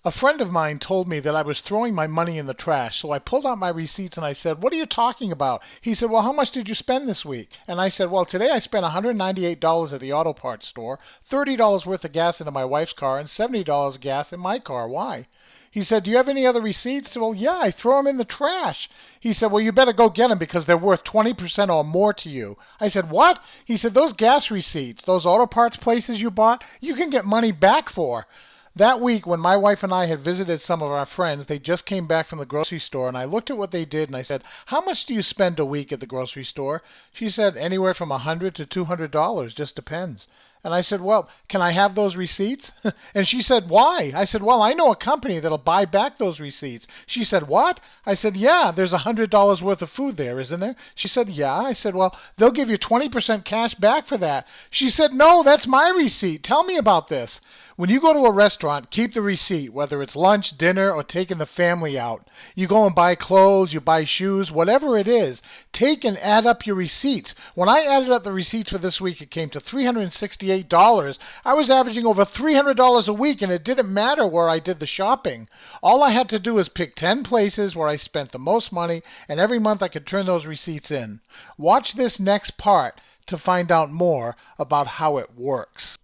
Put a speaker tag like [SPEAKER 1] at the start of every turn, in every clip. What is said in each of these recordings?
[SPEAKER 1] A friend of mine told me that I was throwing my money in the trash, so I pulled out my receipts and I said, "What are you talking about?" He said, "Well, how much did you spend this week?" And I said, "Well, today I spent $198 at the auto parts store, $30 worth of gas into my wife's car, and $70 gas in my car. Why?" He said, "Do you have any other receipts?" Well, yeah, I throw them in the trash. He said, "Well, you better go get them because they're worth 20% or more to you." I said, "What?" He said, "Those gas receipts, those auto parts places you bought, you can get money back for." That week, when my wife and I had visited some of our friends, they just came back from the grocery store, and I looked at what they did and I said, "How much do you spend a week at the grocery store?" She said, "Anywhere from $100 to $200, just depends." And I said, "Well, can I have those receipts?" And she said, "Why?" I said, "Well, I know a company that'll buy back those receipts." She said, "What?" I said, "Yeah, there's $100 worth of food there, isn't there?" She said, "Yeah." I said, "Well, they'll give you 20% cash back for that." She said, "No, that's my receipt. Tell me about this." When you go to a restaurant, keep the receipt, whether it's lunch, dinner, or taking the family out. You go and buy clothes, you buy shoes, whatever it is. Take and add up your receipts. When I added up the receipts for this week, it came to $368. I was averaging over $300 a week, and it didn't matter where I did the shopping. All I had to do was pick 10 places where I spent the most money, and every month I could turn those receipts in. Watch this next part to find out more about how it works.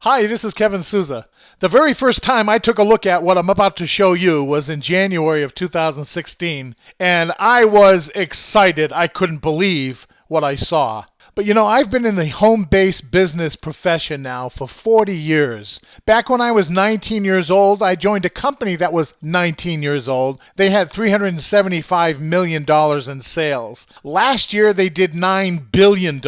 [SPEAKER 1] Hi, this is Kevin Souza. The very first time I took a look at what I'm about to show you was in January of 2016, and I was excited. I couldn't believe what I saw. But I've been in the home-based business profession now for 40 years. Back when I was 19 years old, I joined a company that was 19 years old. They had $375 million in sales. Last year, they did $9 billion,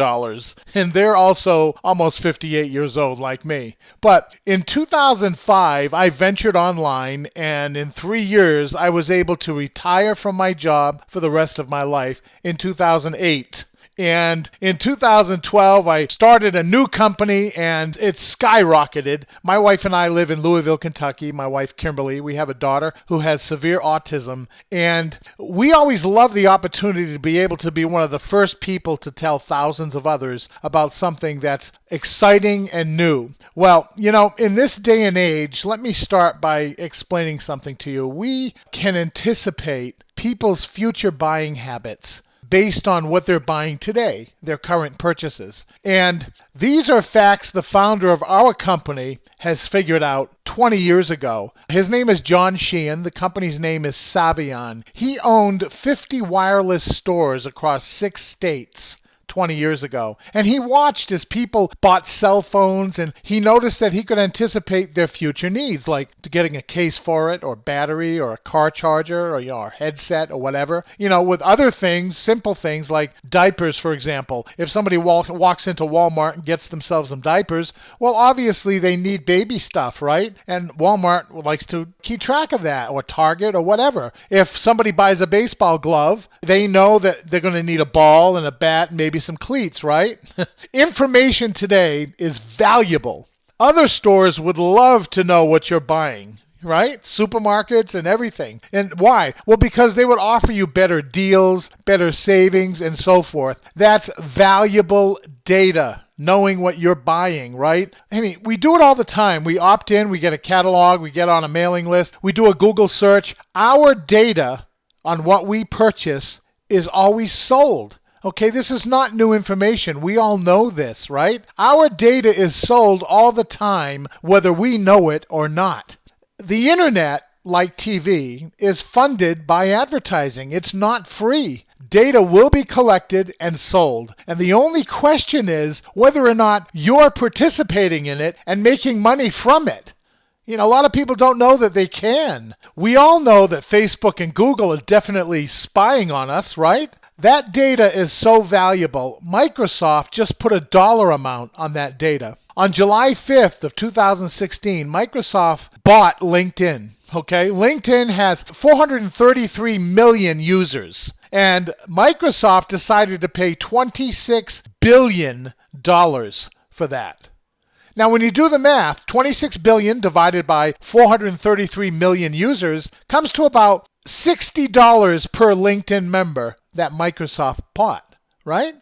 [SPEAKER 1] and they're also almost 58 years old like me. But in 2005, I ventured online, and in 3 years, I was able to retire from my job for the rest of my life in 2008. And in 2012, I started a new company and it skyrocketed. My wife and I live in Louisville, Kentucky. My wife, Kimberly, we have a daughter who has severe autism. And we always love the opportunity to be able to be one of the first people to tell thousands of others about something that's exciting and new. Well, in this day and age, let me start by explaining something to you. We can anticipate people's future buying habits based on what they're buying today, their current purchases. And these are facts the founder of our company has figured out 20 years ago. His name is John Sheehan. The company's name is Savion. He owned 50 wireless stores across 6 states 20 years ago. And he watched as people bought cell phones, and he noticed that he could anticipate their future needs, like getting a case for it, or battery, or a car charger, or a headset, or whatever. With other things, simple things like diapers, for example. If somebody walks into Walmart and gets themselves some diapers, well, obviously they need baby stuff, right? And Walmart likes to keep track of that, or Target, or whatever. If somebody buys a baseball glove, they know that they're going to need a ball and a bat and maybe some cleats, right? Information today is valuable. Other stores would love to know what you're buying, right? Supermarkets and everything. And why? Well, because they would offer you better deals, better savings, and so forth. That's valuable data, knowing what you're buying, right? I mean, we do it all the time. We opt in, we get a catalog, we get on a mailing list, we do a Google search. Our data on what we purchase is always sold. Okay, this is not new information. We all know this, right? Our data is sold all the time, whether we know it or not. The internet, like TV, is funded by advertising. It's not free. Data will be collected and sold. And the only question is whether or not you're participating in it and making money from it. A lot of people don't know that they can. We all know that Facebook and Google are definitely spying on us, right? That data is so valuable. Microsoft just put a dollar amount on that data. On July 5th of 2016, Microsoft bought LinkedIn. Okay, LinkedIn has 433 million users, and Microsoft decided to pay $26 billion for that. Now, when you do the math, 26 billion divided by 433 million users comes to about $60 per LinkedIn member that Microsoft bought, right?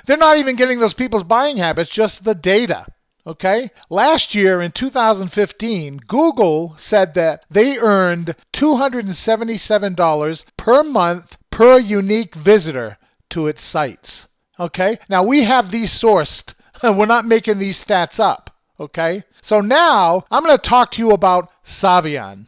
[SPEAKER 1] They're not even getting those people's buying habits, just the data. Okay? Last year in 2015, Google said that they earned $277 per month per unique visitor to its sites. Okay? Now we have these sourced. We're not making these stats up. Okay? So now I'm going to talk to you about Savion.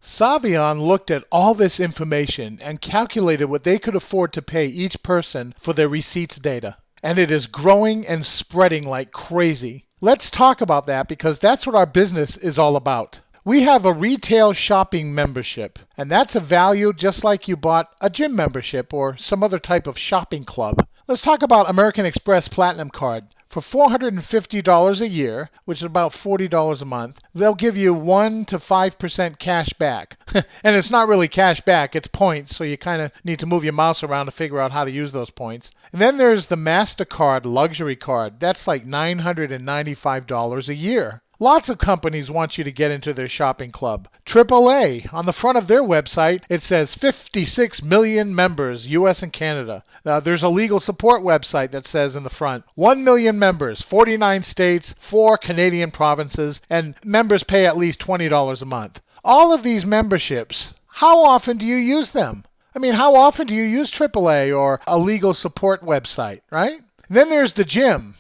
[SPEAKER 1] Savion looked at all this information and calculated what they could afford to pay each person for their receipts data. And it is growing and spreading like crazy. Let's talk about that because that's what our business is all about. We have a retail shopping membership, and that's a value just like you bought a gym membership or some other type of shopping club. Let's talk about American Express Platinum Card. For $450 a year, which is about $40 a month, they'll give you 1 to 5% cash back. And it's not really cash back, it's points, so you kind of need to move your mouse around to figure out how to use those points. And then there's the MasterCard Luxury Card. That's like $995 a year. Lots of companies want you to get into their shopping club. AAA, on the front of their website, it says 56 million members, US and Canada. There's a legal support website that says in the front, 1 million members, 49 states, 4 Canadian provinces, and members pay at least $20 a month. All of these memberships, how often do you use them? I mean, how often do you use AAA or a legal support website, right? And then there's the gym.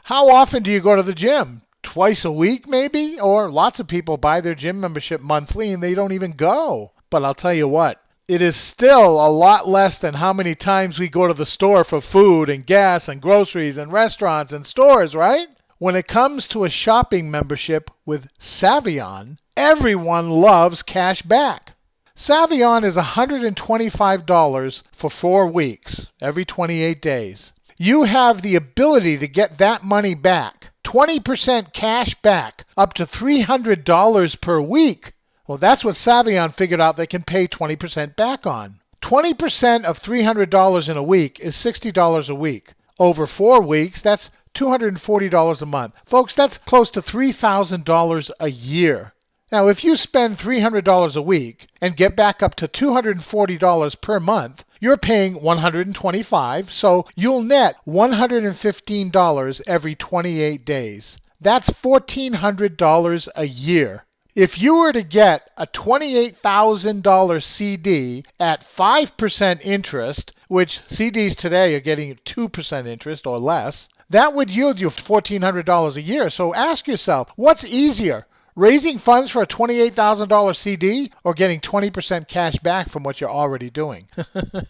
[SPEAKER 1] How often do you go to the gym? Twice a week, maybe? Or lots of people buy their gym membership monthly and they don't even go. But I'll tell you what, it is still a lot less than how many times we go to the store for food and gas and groceries and restaurants and stores, right? When it comes to a shopping membership with Savion, everyone loves cash back. Savion is $125 for 4 weeks, every 28 days. You have the ability to get that money back. 20% cash back, up to $300 per week. Well, that's what Savion figured out they can pay 20% back on. 20% of $300 in a week is $60 a week. Over 4 weeks, that's $240 a month. Folks, that's close to $3,000 a year. Now, if you spend $300 a week and get back up to $240 per month, you're paying $125, so you'll net $115 every 28 days. That's $1,400 a year. If you were to get a $28,000 CD at 5% interest, which CDs today are getting 2% interest or less, that would yield you $1,400 a year. So ask yourself, what's easier? Raising funds for a $28,000 CD or getting 20% cash back from what you're already doing,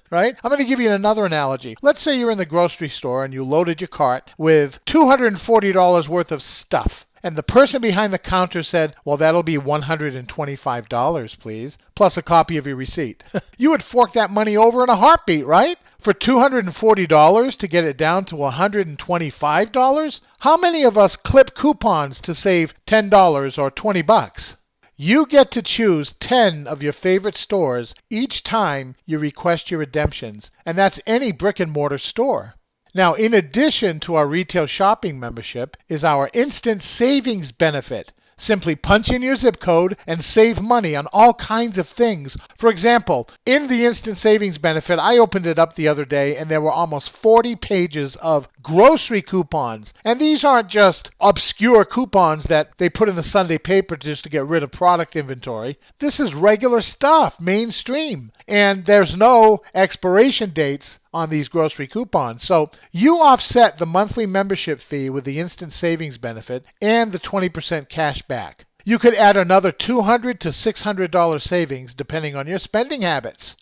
[SPEAKER 1] right? I'm going to give you another analogy. Let's say you're in the grocery store and you loaded your cart with $240 worth of stuff. And the person behind the counter said, well, that'll be $125, please, plus a copy of your receipt. You would fork that money over in a heartbeat, right? For $240 to get it down to $125? How many of us clip coupons to save $10 or $20? You get to choose 10 of your favorite stores each time you request your redemptions, and that's any brick and mortar store. Now, in addition to our retail shopping membership is our instant savings benefit. Simply punch in your zip code and save money on all kinds of things. For example, in the instant savings benefit, I opened it up the other day and there were almost 40 pages of grocery coupons. And these aren't just obscure coupons that they put in the Sunday paper just to get rid of product inventory. This is regular stuff, mainstream. And there's no expiration dates on these grocery coupons. So you offset the monthly membership fee with the instant savings benefit and the 20% cash back. You could add another $200 to $600 savings depending on your spending habits.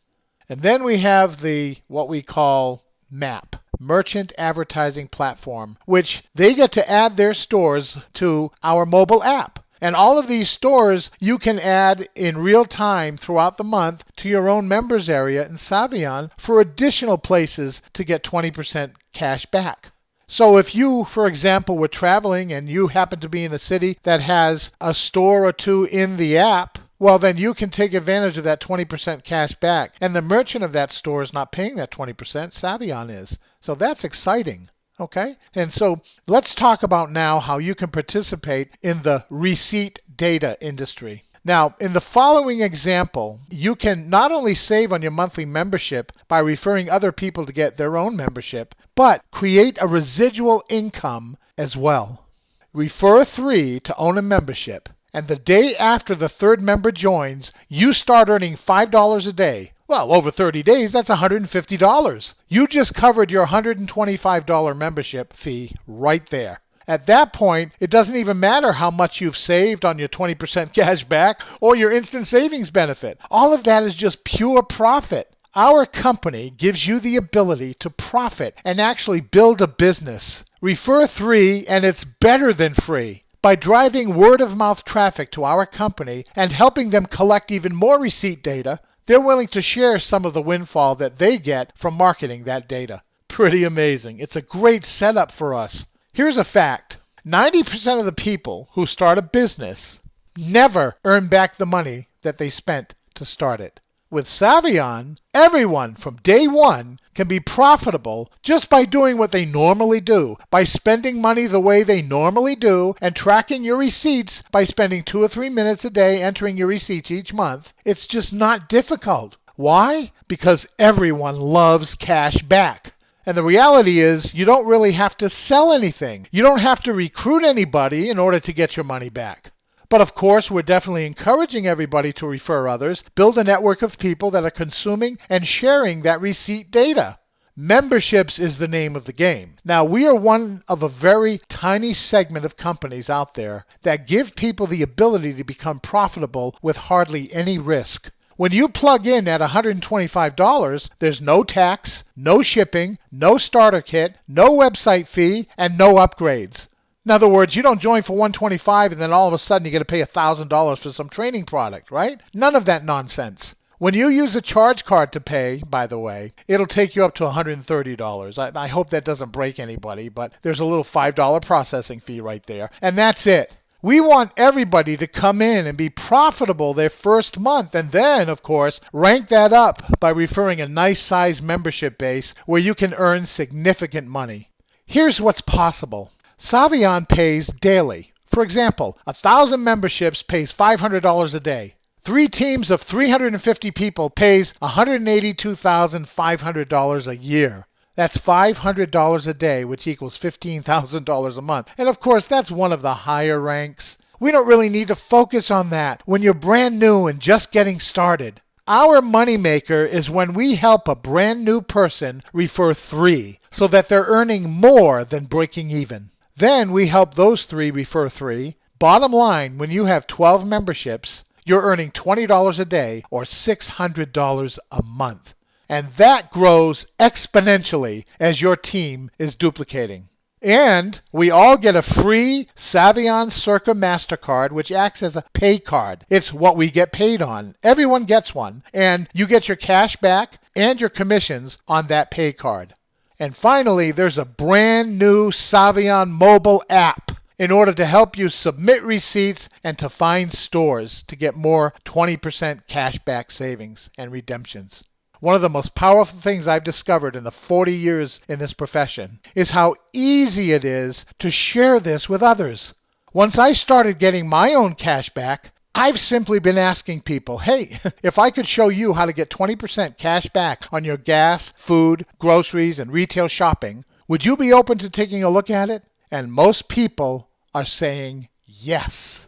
[SPEAKER 1] And then we have the what we call MAP, Merchant Advertising Platform, which they get to add their stores to our mobile app. And all of these stores you can add in real time throughout the month to your own members area in Savion for additional places to get 20% cash back. So if you, for example, were traveling and you happen to be in a city that has a store or two in the app, well, then you can take advantage of that 20% cash back. And the merchant of that store is not paying that 20%, Savion is. So that's exciting. Okay? And so let's talk about now how you can participate in the receipt data industry. Now, in the following example, you can not only save on your monthly membership by referring other people to get their own membership, but create a residual income as well. Refer 3 to own a membership, and the day after the third member joins, you start earning $5 a day. Well, over 30 days, that's $150. You just covered your $125 membership fee right there. At that point, it doesn't even matter how much you've saved on your 20% cash back or your instant savings benefit. All of that is just pure profit. Our company gives you the ability to profit and actually build a business. Refer 3 and it's better than free. By driving word-of-mouth traffic to our company and helping them collect even more receipt data, they're willing to share some of the windfall that they get from marketing that data. Pretty amazing. It's a great setup for us. Here's a fact. 90% of the people who start a business never earn back the money that they spent to start it. With Savion, everyone from day one can be profitable just by doing what they normally do, by spending money the way they normally do, and tracking your receipts by spending 2 or 3 minutes a day entering your receipts each month. It's just not difficult. Why? Because everyone loves cash back. And the reality is, you don't really have to sell anything. You don't have to recruit anybody in order to get your money back. But of course, we're definitely encouraging everybody to refer others, build a network of people that are consuming and sharing that receipt data. Memberships is the name of the game. Now, we are one of a very tiny segment of companies out there that give people the ability to become profitable with hardly any risk. When you plug in at $125, there's no tax, no shipping, no starter kit, no website fee, and no upgrades. In other words, you don't join for $125 and then all of a sudden you got to pay $1,000 for some training product, right? None of that nonsense. When you use a charge card to pay, by the way, it'll take you up to $130. I hope that doesn't break anybody, but there's a little $5 processing fee right there, and that's it. We want everybody to come in and be profitable their first month and then, of course, rank that up by referring a nice size membership base where you can earn significant money. Here's what's possible. Savion pays daily. For example, 1,000 memberships pays $500 a day. 3 teams of 350 people pays $182,500 a year. That's $500 a day, which equals $15,000 a month. And of course, that's one of the higher ranks. We don't really need to focus on that when you're brand new and just getting started. Our moneymaker is when we help a brand new person refer 3 so that they're earning more than breaking even. Then we help those 3 refer 3. Bottom line, when you have 12 memberships, you're earning $20 a day or $600 a month. And that grows exponentially as your team is duplicating. And we all get a free Savion Circa MasterCard, which acts as a pay card. It's what we get paid on. Everyone gets one. And you get your cash back and your commissions on that pay card. And finally, there's a brand new Savion mobile app in order to help you submit receipts and to find stores to get more 20% cash back savings and redemptions. One of the most powerful things I've discovered in the 40 years in this profession is how easy it is to share this with others. Once I started getting my own cash back, I've simply been asking people, hey, if I could show you how to get 20% cash back on your gas, food, groceries, and retail shopping, would you be open to taking a look at it? And most people are saying yes.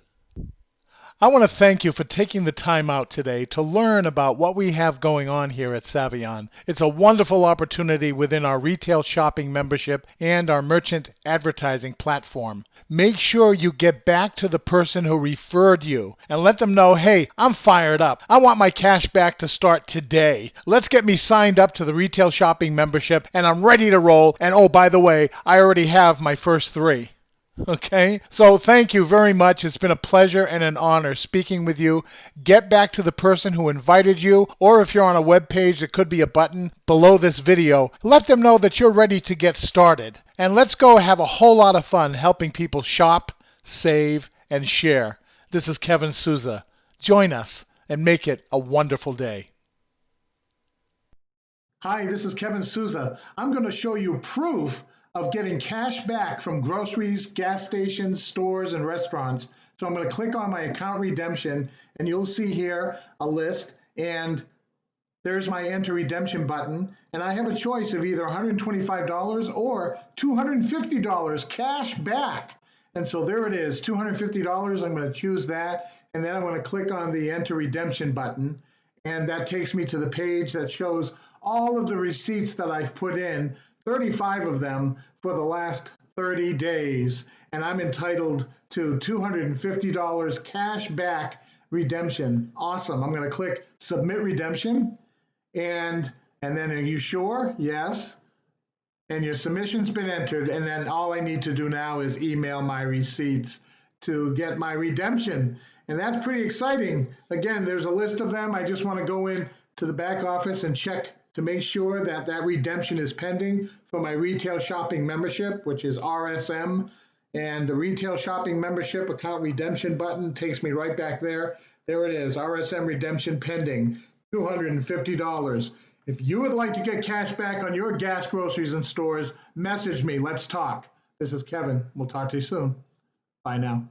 [SPEAKER 1] I want to thank you for taking the time out today to learn about what we have going on here at Savion. It's a wonderful opportunity within our retail shopping membership and our merchant advertising platform. Make sure you get back to the person who referred you and let them know, hey, I'm fired up. I want my cash back to start today. Let's get me signed up to the retail shopping membership and I'm ready to roll. And oh, by the way, I already have my first 3. Okay, so thank you very much. It's been a pleasure and an honor speaking with you. Get back to the person who invited you, or if you're on a web page, there could be a button below this video. Let them know that you're ready to get started. And let's go have a whole lot of fun helping people shop, save, and share. This is Kevin Souza. Join us and make it a wonderful day. Hi, this is Kevin Souza. I'm going to show you proof of getting cash back from groceries, gas stations, stores, and restaurants. So I'm going to click on my account redemption, and you'll see here a list, and there's my enter redemption button, and I have a choice of either $125 or $250 cash back.
[SPEAKER 2] And so there it is, $250. I'm going to choose that. And then I'm going to click on the enter redemption button. And that takes me to the page that shows all of the receipts that I've put in, 35 of them for the last 30 days. And I'm entitled to $250 cash back redemption. Awesome. I'm going to click submit redemption. And then are you sure? Yes. And your submission's been entered, and then all I need to do now is email my receipts to get my redemption. And that's pretty exciting. Again, there's a list of them. I just want to go in to the back office and check to make sure that that redemption is pending for my retail shopping membership, which is RSM. And the retail shopping membership account redemption button takes me right back there. There it is, RSM redemption pending, $250. If you would like to get cash back on your gas, groceries, and stores, message me. Let's talk. This is Kevin. We'll talk to you soon. Bye now.